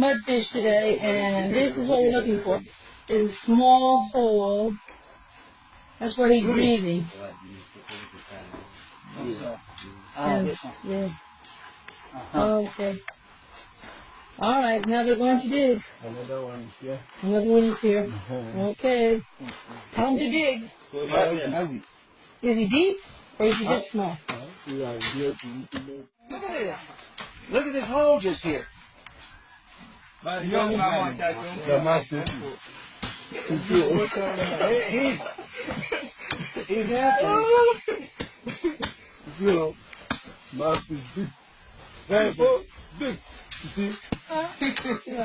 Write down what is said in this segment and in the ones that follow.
mudfish today, and this is what we're looking for. Is a small hole. That's what he's breathing. And, yeah. Okay. All right, now we're going to dig. Another one is here. Another one is here. Okay. Time to dig. Is he deep or is he just small? Look at this. Look at this hole just here. He's happy. Mouth is big. Very big. You see? How do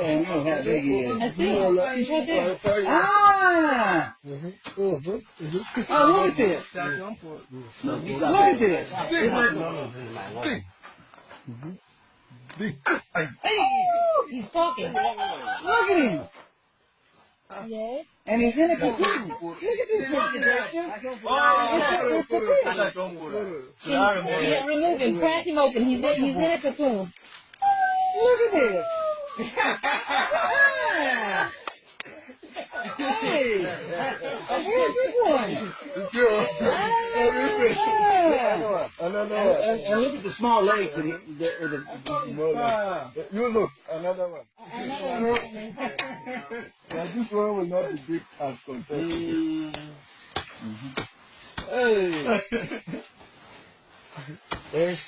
I know how big he is? I see. He's right there. Ah! Oh, look at this. Look at this. Big. Hey, he's talking. Look at him. Yes. And he's in a cocoon. Look at this, Mr. Dexter. Yeah, remove him. Crack him open. He's in a cocoon. Look at this. Hey, a very good one. Another one. And look at the small legs. And You look, another one. Now this one will not be big as compared to this. Hey. There's.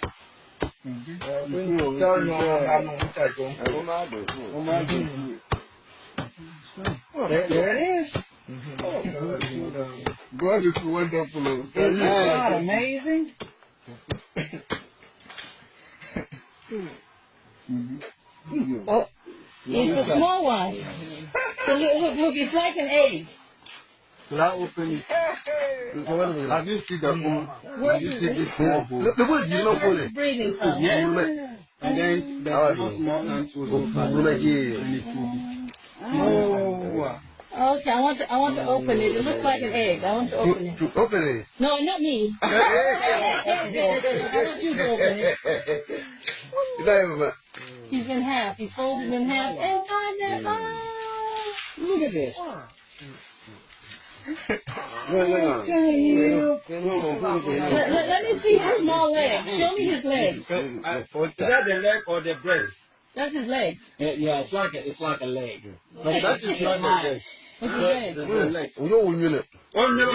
There it is. God is wonderful. Isn't that amazing? Oh, it's a small one. So look, it's like an egg. Should I open it? Have you seen the hole? Have you seen this hole? The hole you know hole. Breathing from. Yes. And then there's small ant was Oh. Okay, I want to open it. It looks like an egg. I want to open it. To open it? No, not me. I want you to open it. He's in half. He's folded in half. Inside there. Oh. Look at this. Let me see his small legs. Show me his legs. Is that the leg or the breast? That's his legs. Yeah, it's like a leg. But That is not the best. What's his legs? We don't win it. Oh, no,